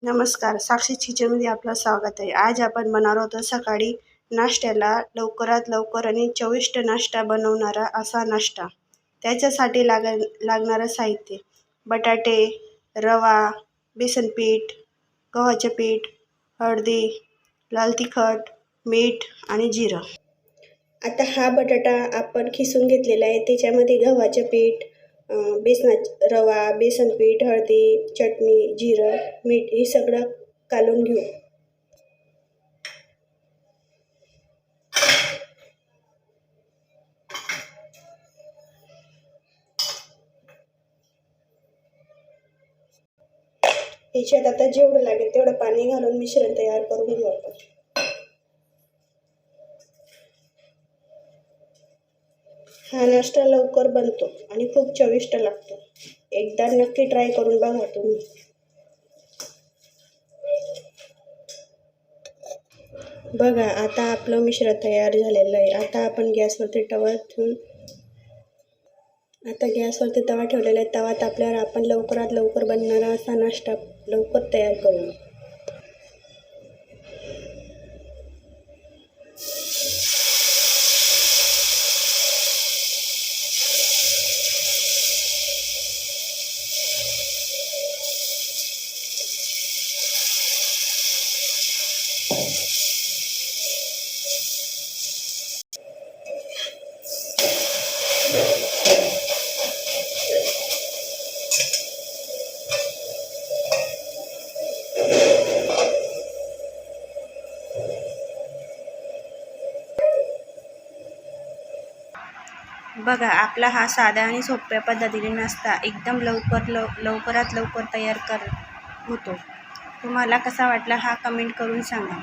नमस्कार, साक्षी किचनमध्ये आपलं स्वागत आहे. आज आपण बनवणार आहोत सकाळी नाश्त्याला लवकरात लवकर आणि चविष्ट नाश्ता बनवणारा असा नाश्ता. त्याच्यासाठी लागणारं साहित्य: बटाटे, रवा, बेसन पीठ, गव्हाचे पीठ, हळदी, लाल तिखट, मीठ आणि जिरं. आता हा बटाटा आपण खिसून घेतलेला आहे. त्याच्यामध्ये गव्हाचे पीठ, रवा, बेसन पीठ, हळदी, चटणी, जिरं, मीठ हे सगळं कालून घेऊ. याच्यात आता जेवढं लागेल तेवढं पाणी घालून मिश्रण तयार करून घेऊ आपण. हा नाश्ता लवकर बनतो आणि खूप चविष्ट लागतो. एकदा नक्की ट्राय करून बघा तुम्ही. बघा, आता आपलं मिश्रण तयार झालेलं आहे. आता आपण गॅसवरती तवा ठेवलेला आहे. तवा तापल्यावर आपण लवकरात लवकर बनणारा असा नाश्ता लवकर तयार करू. बघा, आपला हा साध्या आणि सोप्या पद्धतीने नाश्ता एकदम लवकरात लवकर तयार होतो. तुम्हाला कसा वाटला हा कमेंट करून सांगा.